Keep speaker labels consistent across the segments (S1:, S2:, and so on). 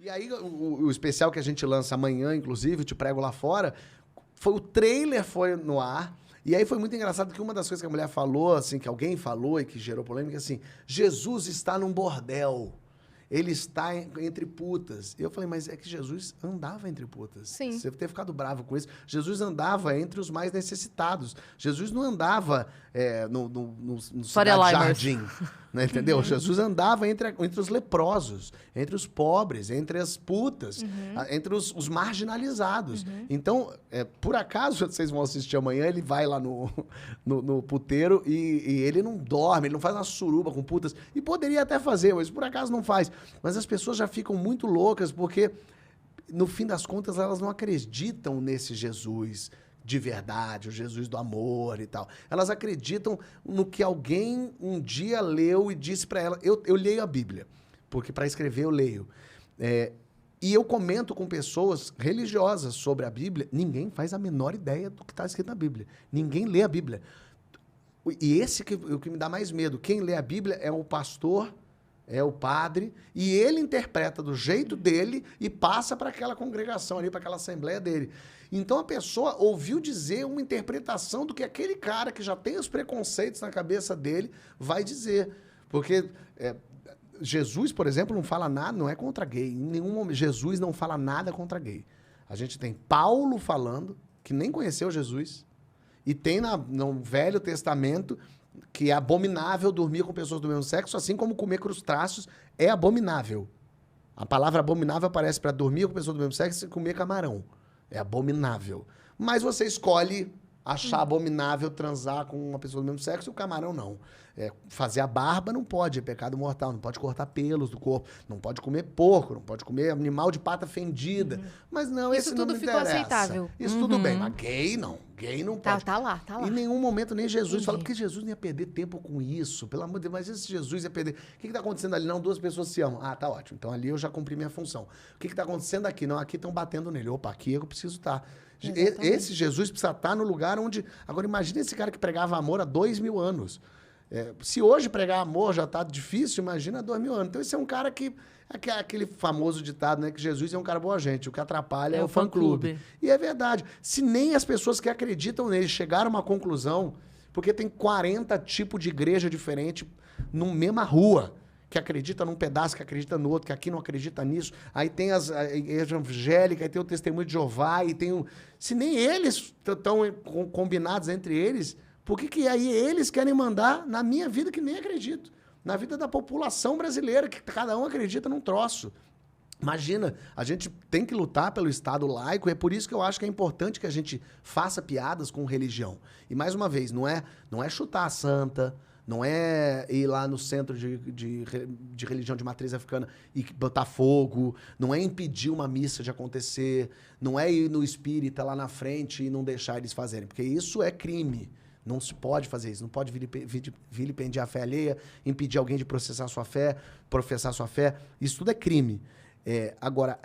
S1: E aí, o especial que a gente lança amanhã, inclusive, Te Prego Lá Fora, foi o trailer foi no ar. E aí foi muito engraçado que uma das coisas que a mulher falou, assim, que alguém falou e que gerou polêmica, assim, Jesus está num bordel. Ele está entre putas. E eu falei, mas é que Jesus andava entre putas.
S2: Sim.
S1: Você deve ter ficado bravo com isso. Jesus andava entre os mais necessitados. Jesus não andava no cidade jardim. Né, entendeu? Jesus andava entre os leprosos, entre os pobres, entre as putas, entre os marginalizados. Então, por acaso, vocês vão assistir amanhã, ele vai lá no puteiro e ele não dorme, ele não faz uma suruba com putas. E poderia até fazer, mas por acaso não faz. Mas as pessoas já ficam muito loucas porque, no fim das contas, elas não acreditam nesse Jesus de verdade, o Jesus do amor e tal. Elas acreditam no que alguém um dia leu e disse para ela. Eu leio a Bíblia, porque para escrever eu leio. E eu comento com pessoas religiosas sobre a Bíblia, ninguém faz a menor ideia do que está escrito na Bíblia. Ninguém lê a Bíblia. E esse o que me dá mais medo. Quem lê a Bíblia é o pastor, é o padre, e ele interpreta do jeito dele e passa para aquela congregação ali, para aquela assembleia dele. Então a pessoa ouviu dizer uma interpretação do que aquele cara que já tem os preconceitos na cabeça dele vai dizer. Porque Jesus, por exemplo, não fala nada, não é contra gay. Em nenhum momento, Jesus não fala nada contra gay. A gente tem Paulo falando, que nem conheceu Jesus, e tem no Velho Testamento que é abominável dormir com pessoas do mesmo sexo, assim como comer crustáceos é abominável. A palavra abominável aparece para dormir com pessoas do mesmo sexo e comer camarão. É abominável. Mas você escolhe achar abominável transar com uma pessoa do mesmo sexo e o camarão não. Fazer a barba não pode, é pecado mortal. Não pode cortar pelos do corpo. Não pode comer porco, não pode comer animal de pata fendida. Mas não,
S2: isso
S1: esse não me
S2: tudo ficou
S1: interessa.
S2: aceitável.
S1: Isso tudo bem, mas gay não. Gay não pode.
S2: Tá lá.
S1: Em nenhum momento nem Jesus
S2: Entendi.
S1: fala, porque Jesus não ia perder tempo com isso. Pelo amor de Deus, mas esse Jesus ia perder. O que está acontecendo ali? Não, duas pessoas se amam. Ah, tá ótimo. Então ali eu já cumpri minha função. O que está acontecendo aqui? Não, aqui estão batendo nele. Opa, aqui eu preciso estar. Esse Jesus precisa estar no lugar onde... Agora, imagina esse cara que pregava amor há 2000 anos. Se hoje pregar amor já está difícil, imagina há 2000 anos. Então, esse é um cara que... Aquele famoso ditado, né? Que Jesus é um cara boa gente. O que atrapalha é o fã-clube. E é verdade. Se nem as pessoas que acreditam nele chegaram a uma conclusão, porque tem 40 tipos de igreja diferente numa mesma rua, que acredita num pedaço, que acredita no outro, que aqui não acredita nisso. Aí tem a igreja evangélica, aí tem o testemunho de Jeová, e tem o... Se nem eles estão combinados entre eles, por que aí eles querem mandar na minha vida que nem acredito? Na vida da população brasileira, que cada um acredita num troço. Imagina, a gente tem que lutar pelo Estado laico, e é por isso que eu acho que é importante que a gente faça piadas com religião. E, mais uma vez, não é chutar a santa, não é ir lá no centro de religião de matriz africana e botar fogo, não é impedir uma missa de acontecer, não é ir no espírita lá na frente e não deixar eles fazerem, porque isso é crime. Não se pode fazer isso, não pode vilipendiar a fé alheia, impedir alguém de professar sua fé, isso tudo é crime. Agora,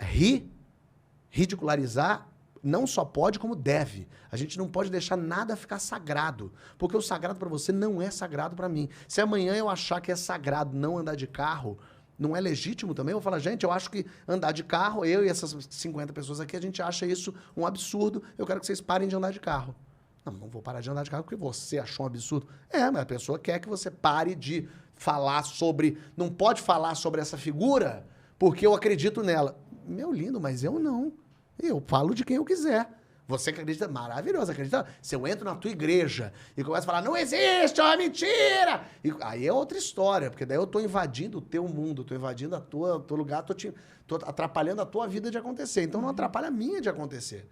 S1: ridicularizar não só pode, como deve. A gente não pode deixar nada ficar sagrado, porque o sagrado para você não é sagrado para mim. Se amanhã eu achar que é sagrado não andar de carro, não é legítimo também? Eu vou falar, gente, eu acho que andar de carro, eu e essas 50 pessoas aqui, a gente acha isso um absurdo, eu quero que vocês parem de andar de carro. Não vou parar de andar de carro porque você achou um absurdo. Mas a pessoa quer que você pare de falar sobre... Não pode falar sobre essa figura porque eu acredito nela. Meu lindo, mas eu não. Eu falo de quem eu quiser. Você acredita, maravilhoso, acredita? Se eu entro na tua igreja e começo a falar, não existe, é uma mentira! Aí é outra história, porque daí eu tô invadindo o teu mundo, tô invadindo teu lugar, tô atrapalhando a tua vida de acontecer. Então não atrapalha a minha de acontecer.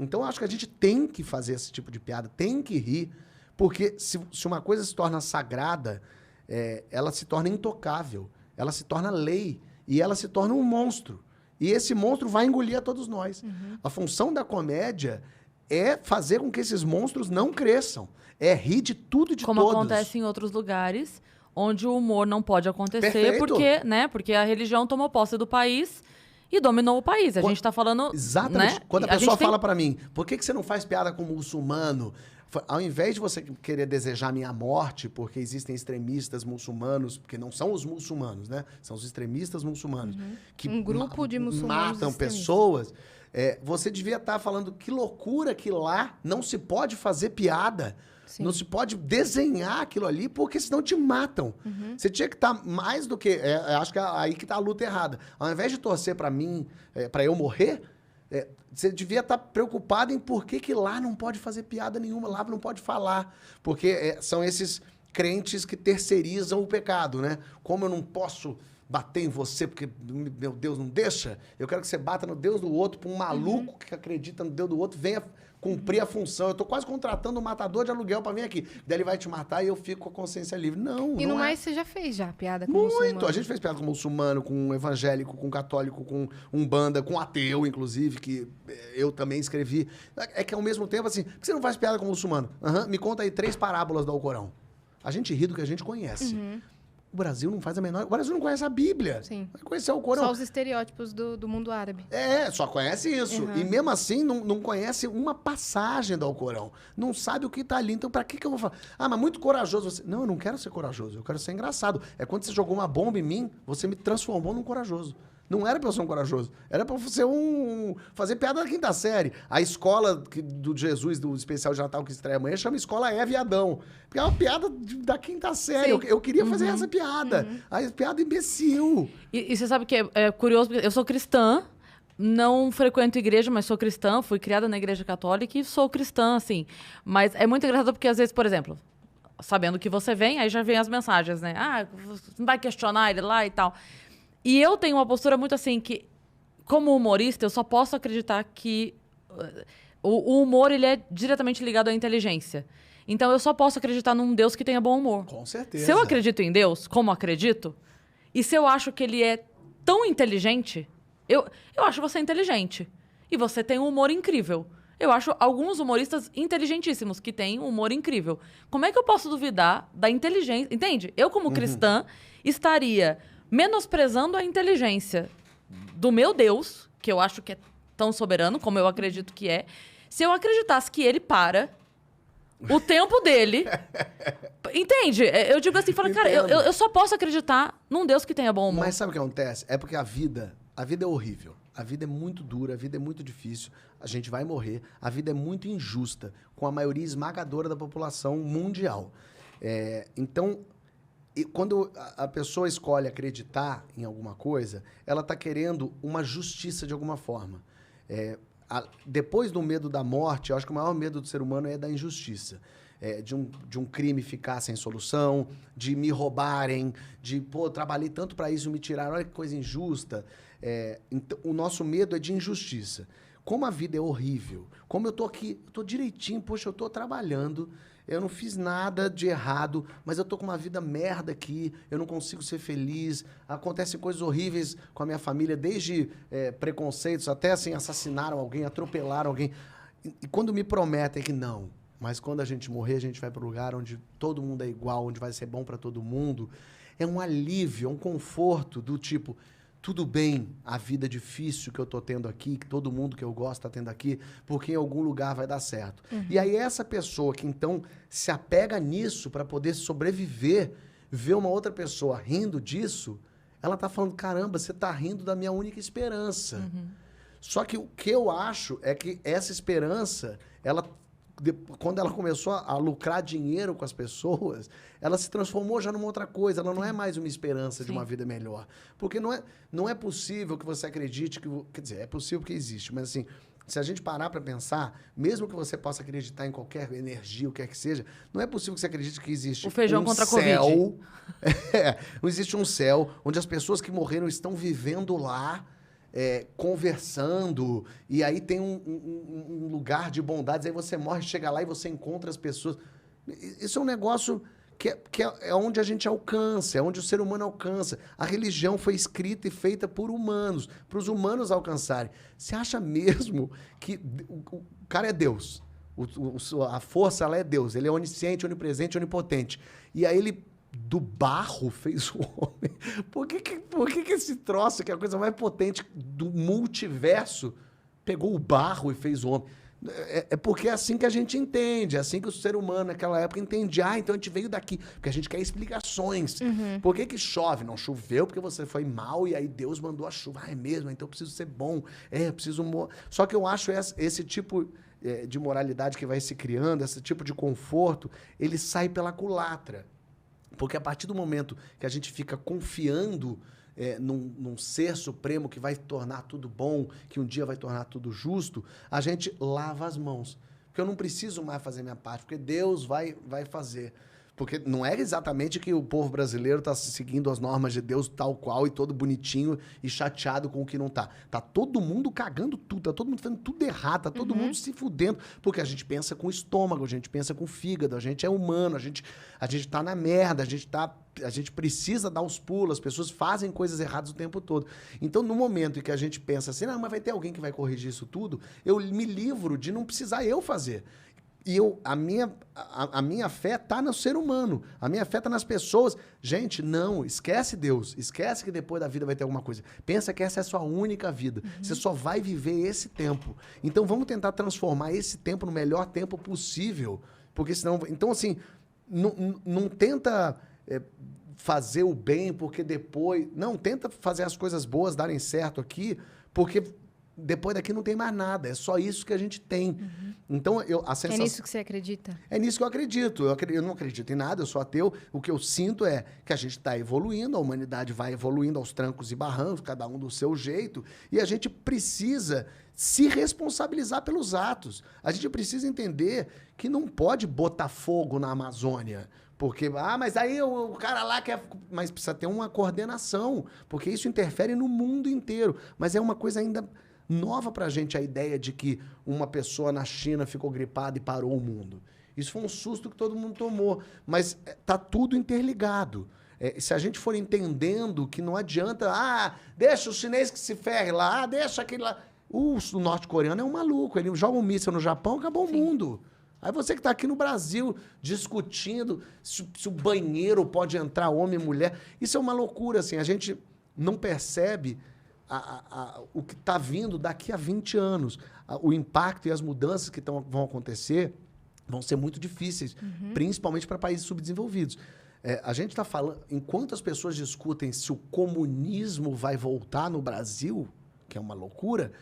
S1: Então, eu acho que a gente tem que fazer esse tipo de piada, tem que rir, porque se uma coisa se torna sagrada, ela se torna intocável, ela se torna lei, e ela se torna um monstro. E esse monstro vai engolir a todos nós. A função da comédia é fazer com que esses monstros não cresçam, é rir de tudo e de todos.
S3: Como acontece em outros lugares, onde o humor não pode acontecer,
S1: Perfeito.
S3: porque a religião tomou posse do país... E dominou o país. A gente tá falando...
S1: Exatamente.
S3: Né?
S1: Quando a pessoa fala pra mim, por que você não faz piada com o muçulmano? Ao invés de você querer desejar minha morte, porque existem extremistas muçulmanos, porque não são os muçulmanos, né? São os extremistas muçulmanos. Que
S2: um grupo de muçulmanos
S1: matam pessoas. Você devia estar falando que loucura que lá não se pode fazer piada. Sim. Não se pode desenhar aquilo ali, porque senão te matam. Você tinha que estar mais do que... acho que é aí que está a luta errada. Ao invés de torcer para mim, para eu morrer, você devia estar preocupado em por que lá não pode fazer piada nenhuma, lá não pode falar. Porque são esses crentes que terceirizam o pecado, né? Como eu não posso bater em você porque meu Deus não deixa, eu quero que você bata no Deus do outro, para um maluco que acredita no Deus do outro, venha cumprir a função. Eu tô quase contratando um matador de aluguel para vir aqui. Daí ele vai te matar e eu fico com a consciência livre. Não,
S2: e
S1: não
S2: no
S1: é.
S2: mais você já fez piada com
S1: muito.
S2: muçulmano.
S1: A gente fez piada com muçulmano, com evangélico, com católico, com umbanda, com ateu, inclusive, que eu também escrevi. É que ao mesmo tempo, assim, por que você não faz piada com muçulmano? Me conta aí 3 parábolas do Alcorão. A gente ri do que a gente conhece. O Brasil não faz a menor... O Brasil não conhece a Bíblia.
S2: Sim.
S1: Vai conhecer o Alcorão.
S2: Só os estereótipos do mundo árabe.
S1: Só conhece isso. E mesmo assim, não conhece uma passagem do Alcorão. Não sabe o que tá ali. Então, pra que eu vou falar? Mas muito corajoso você... Não, eu não quero ser corajoso. Eu quero ser engraçado. É quando você jogou uma bomba em mim, você me transformou num corajoso. Não era pra eu ser um corajoso. Era pra você fazer piada da 5ª série. A escola do Jesus, do especial de Natal que estreia amanhã, chama Escola Eva e Adão. Porque é uma piada da 5ª série. Eu queria fazer essa piada. A piada imbecil.
S3: E você sabe que é curioso, porque eu sou cristã, não frequento igreja, mas sou cristã, fui criada na igreja católica e sou cristã, assim. Mas é muito engraçado porque, às vezes, por exemplo, sabendo que você vem, aí já vem as mensagens, né? Você não vai questionar ele lá e tal. E eu tenho uma postura muito assim que, como humorista, eu só posso acreditar que o humor ele é diretamente ligado à inteligência. Então, eu só posso acreditar num Deus que tenha bom humor.
S1: Com certeza.
S3: Se eu acredito em Deus, como acredito, e se eu acho que ele é tão inteligente, eu acho você inteligente. E você tem um humor incrível. Eu acho alguns humoristas inteligentíssimos que têm um humor incrível. Como é que eu posso duvidar da inteligência? Entende? Eu, como cristã, estaria menosprezando a inteligência do meu Deus, que eu acho que é tão soberano, como eu acredito que é, se eu acreditasse que ele para o tempo dele. Entende? Eu digo assim, cara, eu só posso acreditar num Deus que tenha bom humor.
S1: Mas sabe o que acontece? É porque a vida é horrível. A vida é muito dura, a vida é muito difícil. A gente vai morrer. A vida é muito injusta, com a maioria esmagadora da população mundial. Então, quando a pessoa escolhe acreditar em alguma coisa, ela está querendo uma justiça de alguma forma. Depois do medo da morte, eu acho que o maior medo do ser humano é da injustiça. De um crime ficar sem solução, de me roubarem, de, trabalhei tanto para isso, me tiraram, olha que coisa injusta. Então, o nosso medo é de injustiça. Como a vida é horrível, como eu tô aqui, eu tô direitinho, poxa, eu tô trabalhando, eu não fiz nada de errado, mas eu tô com uma vida merda aqui, eu não consigo ser feliz, acontecem coisas horríveis com a minha família, desde preconceitos, até assim, assassinaram alguém, atropelaram alguém. E quando me prometem que não, mas quando a gente morrer, a gente vai para o lugar onde todo mundo é igual, onde vai ser bom para todo mundo, é um alívio, é um conforto do tipo... Tudo bem, a vida difícil que eu tô tendo aqui, que todo mundo que eu gosto tá tendo aqui, porque em algum lugar vai dar certo. E aí essa pessoa que então se apega nisso para poder sobreviver, ver uma outra pessoa rindo disso, ela tá falando, caramba, você tá rindo da minha única esperança. Só que o que eu acho é que essa esperança, quando ela começou a lucrar dinheiro com as pessoas, ela se transformou já numa outra coisa. Ela não é mais uma esperança de uma vida melhor. Porque não é possível que você acredite que... Quer dizer, é possível que existe, mas assim, se a gente parar para pensar, mesmo que você possa acreditar em qualquer energia, o que quer que seja, não é possível que você acredite que existe
S3: o feijão contra
S1: céu,
S3: a Covid.
S1: Não existe um céu onde as pessoas que morreram estão vivendo lá, conversando, e aí tem um lugar de bondades, aí você morre, chega lá e você encontra as pessoas. Isso é um negócio que é onde a gente alcança, é onde o ser humano alcança. A religião foi escrita e feita por humanos, para os humanos alcançarem. Você acha mesmo que o cara é Deus? A força, ela é Deus. Ele é onisciente, onipresente, onipotente. E aí ele... do barro fez o homem. Por que esse troço, que é a coisa mais potente do multiverso, pegou o barro e fez o homem? É porque é assim que a gente entende, é assim que o ser humano naquela época entendia. Então a gente veio daqui, porque a gente quer explicações. Por que chove? Não choveu porque você foi mal e aí Deus mandou a chuva. É mesmo, então eu preciso ser bom. Eu preciso... Só que eu acho esse tipo de moralidade que vai se criando, esse tipo de conforto, ele sai pela culatra. Porque a partir do momento que a gente fica confiando num ser supremo que vai tornar tudo bom, que um dia vai tornar tudo justo, a gente lava as mãos. Porque eu não preciso mais fazer minha parte, porque Deus vai fazer. Porque não é exatamente que o povo brasileiro está seguindo as normas de Deus tal qual e todo bonitinho e chateado com o que não tá. Tá todo mundo cagando tudo, tá todo mundo fazendo tudo errado, tá todo mundo se fudendo. Porque a gente pensa com o estômago, a gente pensa com o fígado, a gente é humano, a gente tá na merda, a gente precisa dar os pulos, as pessoas fazem coisas erradas o tempo todo. Então, no momento em que a gente pensa assim, mas vai ter alguém que vai corrigir isso tudo, eu me livro de não precisar eu fazer. E a minha fé está no ser humano. A minha fé está nas pessoas. Gente, não, esquece Deus. Esquece que depois da vida vai ter alguma coisa. Pensa que essa é a sua única vida. Você só vai viver esse tempo. Então, vamos tentar transformar esse tempo no melhor tempo possível. Porque senão... Então, assim, não tenta fazer o bem porque depois... Não, tenta fazer as coisas boas darem certo aqui, porque... Depois daqui não tem mais nada. É só isso que a gente tem. Então, a sensação...
S2: É nisso que você acredita?
S1: É nisso que eu acredito. Eu não acredito em nada, eu sou ateu. O que eu sinto é que a gente está evoluindo, a humanidade vai evoluindo aos trancos e barrancos, cada um do seu jeito, e a gente precisa se responsabilizar pelos atos. A gente precisa entender que não pode botar fogo na Amazônia. Porque, mas aí o cara lá quer... Mas precisa ter uma coordenação, porque isso interfere no mundo inteiro. Mas é uma coisa ainda... nova pra gente a ideia de que uma pessoa na China ficou gripada e parou o mundo. Isso foi um susto que todo mundo tomou. Mas tá tudo interligado. Se a gente for entendendo que não adianta... deixa o chinês que se ferre lá, deixa aquele lá... O norte-coreano é um maluco. Ele joga um míssil no Japão, acabou o mundo. Aí você que está aqui no Brasil discutindo se o banheiro pode entrar homem e mulher. Isso é uma loucura, assim. A gente não percebe... o que está vindo daqui a 20 anos. O impacto e as mudanças que vão acontecer vão ser muito difíceis, principalmente para países subdesenvolvidos. A gente está falando... Enquanto as pessoas discutem se o comunismo vai voltar no Brasil, que é uma loucura,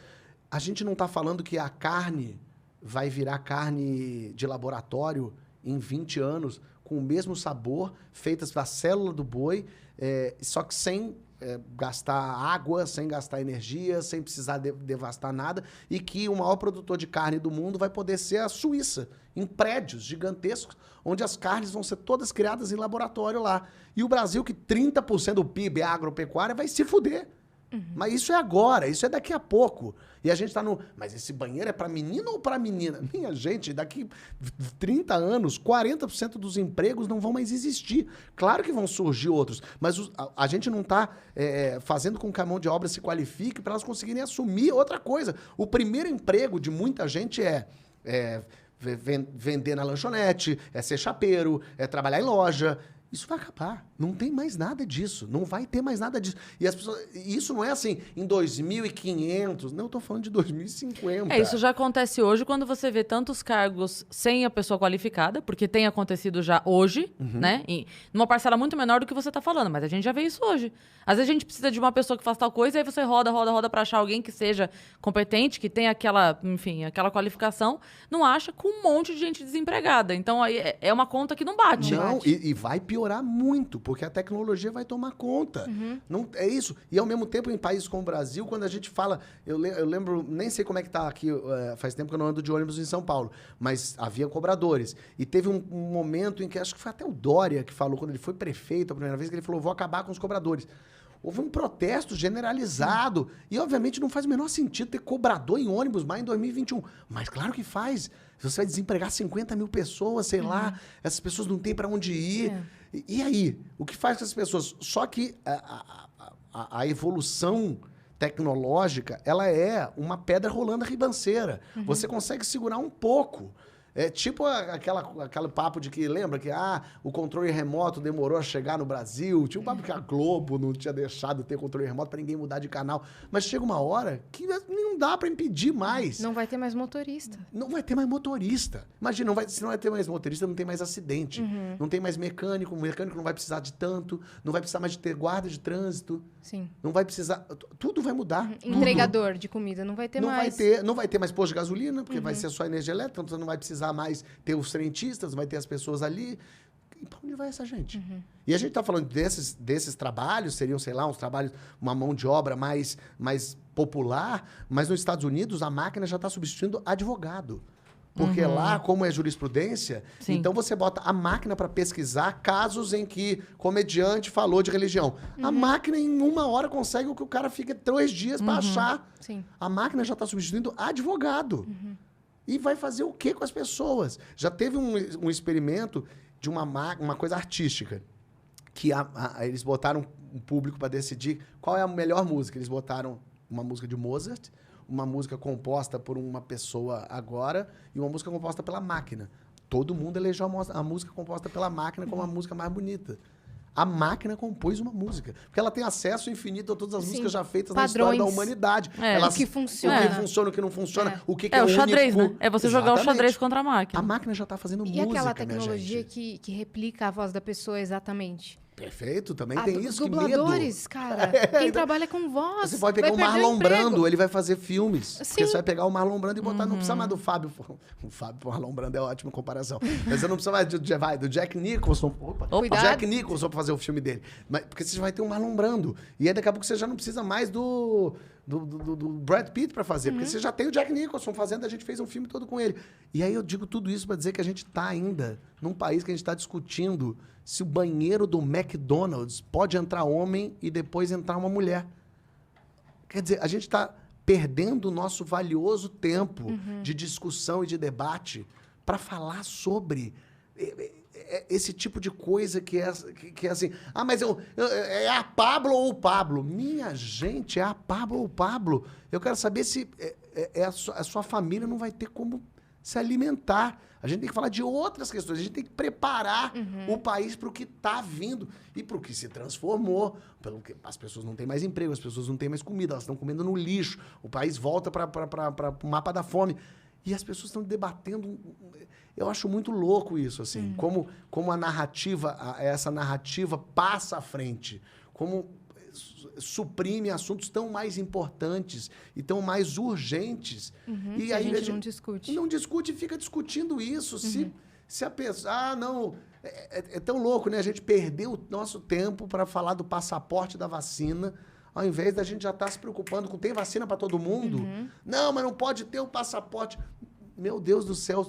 S1: a gente não está falando que a carne vai virar carne de laboratório em 20 anos, com o mesmo sabor, feitas da célula do boi, só que sem... gastar água, sem gastar energia, sem precisar devastar nada, e que o maior produtor de carne do mundo vai poder ser a Suíça, em prédios gigantescos, onde as carnes vão ser todas criadas em laboratório lá. E o Brasil, que 30% do PIB é agropecuária, vai se fuder. Mas isso é agora, isso é daqui a pouco. E a gente tá no... Mas esse banheiro é para menino ou para menina? Minha gente, daqui 30 anos, 40% dos empregos não vão mais existir. Claro que vão surgir outros, mas a gente não tá fazendo com que a mão de obra se qualifique para elas conseguirem assumir outra coisa. O primeiro emprego de muita gente vender na lanchonete, ser chapeiro, trabalhar em loja. Isso vai acabar. Não tem mais nada disso. Não vai ter mais nada disso. E as pessoas... Isso não é assim, em 2500. Não, eu tô falando de 2050.
S3: Isso já acontece hoje quando você vê tantos cargos sem a pessoa qualificada, porque tem acontecido já hoje, né? Numa parcela muito menor do que você tá falando, mas a gente já vê isso hoje. Às vezes a gente precisa de uma pessoa que faça tal coisa, e aí você roda pra achar alguém que seja competente, que tenha aquela, enfim, aquela qualificação, não acha, com um monte de gente desempregada. Então aí é uma conta que não bate.
S1: Não, e vai piorar muito, porque a tecnologia vai tomar conta. Não, é isso. E ao mesmo tempo, em países como o Brasil, quando a gente fala... Eu lembro, nem sei como é que tá aqui, faz tempo que eu não ando de ônibus em São Paulo, mas havia cobradores. E teve um momento em que, acho que foi até o Dória que falou, quando ele foi prefeito a primeira vez, que ele falou, vou acabar com os cobradores. Houve um protesto generalizado. E, obviamente, não faz o menor sentido ter cobrador em ônibus mais em 2021. Mas claro que faz. Você vai desempregar 50 mil pessoas, sei lá. Essas pessoas não têm para onde ir. E aí? O que faz com essas pessoas? Só que a evolução tecnológica, ela é uma pedra rolando a ribanceira. Você consegue segurar um pouco. É tipo aquele papo de que, lembra que o controle remoto demorou a chegar no Brasil? Tinha um papo que a Globo não tinha deixado ter controle remoto para ninguém mudar de canal. Mas chega uma hora que não dá para impedir mais.
S2: Não vai ter mais motorista.
S1: Não vai ter mais motorista. Imagina, se não vai ter mais motorista, não tem mais acidente. Não tem mais mecânico, o mecânico não vai precisar de tanto, não vai precisar mais de ter guarda de trânsito.
S2: Sim.
S1: Não vai precisar... Tudo vai mudar.
S2: Entregador de comida, não vai ter mais.
S1: Não vai ter mais posto de gasolina, porque vai ser só energia elétrica, então você não vai precisar mais ter os frentistas, vai ter as pessoas ali. E para onde vai essa gente? E a gente está falando desses trabalhos, seriam, sei lá, uns trabalhos, uma mão de obra mais popular, mas nos Estados Unidos a máquina já está substituindo advogado. Porque lá, como é jurisprudência,
S3: Sim.
S1: então você bota a máquina para pesquisar casos em que comediante falou de religião. A máquina, em 1 hora, consegue o que o cara fica 3 dias para achar.
S2: Sim.
S1: A máquina já está substituindo advogado. E vai fazer o que com as pessoas? Já teve um experimento de uma coisa artística, que eles botaram um público para decidir qual é a melhor música. Eles botaram uma música de Mozart, uma música composta por uma pessoa agora e uma música composta pela máquina. Todo mundo elegeu a música composta pela máquina como a música mais bonita. A máquina compôs uma música. Porque ela tem acesso infinito a todas as músicas já feitas na história da humanidade.
S2: O que funciona.
S1: O que funciona, o que não funciona, o que é
S3: o xadrez,
S1: único.
S3: né? É você jogar o xadrez contra a máquina.
S1: A máquina já está fazendo música,
S2: aquela
S1: minha
S2: tecnologia
S1: gente.
S2: que replica a voz da pessoa exatamente?
S1: Perfeito, também tem isso, que
S2: dubladores,
S1: medo.
S2: cara. Quem trabalha com voz.
S1: Você pode pegar o Marlon Brando, ele vai fazer filmes.
S2: Sim.
S1: Porque você vai pegar o Marlon Brando e botar, não precisa mais do Fábio. O Marlon Brando é ótima comparação. Mas você não precisa mais do Jack Nicholson.
S2: Cuidado.
S1: Jack Nicholson pra fazer o filme dele. Porque você vai ter o Marlon Brando. E aí daqui a pouco você já não precisa mais do Brad Pitt pra fazer. Porque você já tem o Jack Nicholson fazendo, a gente fez um filme todo com ele. E aí eu digo tudo isso pra dizer que a gente tá ainda num país que a gente tá discutindo se o banheiro do McDonald's pode entrar homem e depois entrar uma mulher. Quer dizer, a gente está perdendo o nosso valioso tempo de discussão e de debate para falar sobre esse tipo de coisa que é assim... mas é a Pablo ou o Pablo? Minha gente, é a Pablo ou o Pablo? Eu quero saber se a sua família não vai ter como se alimentar. A gente tem que falar de outras questões. A gente tem que preparar o país para o que está vindo e para o que se transformou. Pelo que as pessoas não têm mais emprego, as pessoas não têm mais comida, elas estão comendo no lixo. O país volta para o mapa da fome. E as pessoas estão debatendo. Eu acho muito louco isso, assim. Como a narrativa, essa narrativa passa à frente. Como suprime assuntos tão mais importantes e tão mais urgentes. E aí
S2: a gente não discute.
S1: Não discute e fica discutindo isso. Se a pessoa... não... É tão louco, né? A gente perdeu o nosso tempo para falar do passaporte da vacina, ao invés da gente já estar se preocupando com tem vacina para todo mundo? Não, mas não pode ter o passaporte. Meu Deus do céu.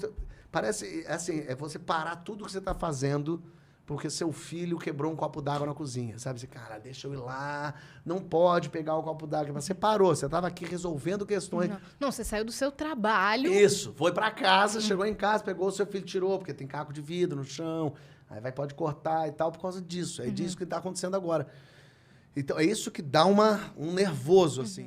S1: Parece, assim, é você parar tudo que você está fazendo porque seu filho quebrou um copo d'água na cozinha, sabe? Você, cara, deixa eu ir lá, não pode pegar o copo d'água. Você parou, você estava aqui resolvendo questões.
S2: Não, você saiu do seu trabalho.
S1: Isso, foi para casa, chegou em casa, pegou o seu filho, tirou, porque tem caco de vidro no chão, aí pode cortar e tal por causa disso. É disso que está acontecendo agora. Então, é isso que dá um nervoso, assim.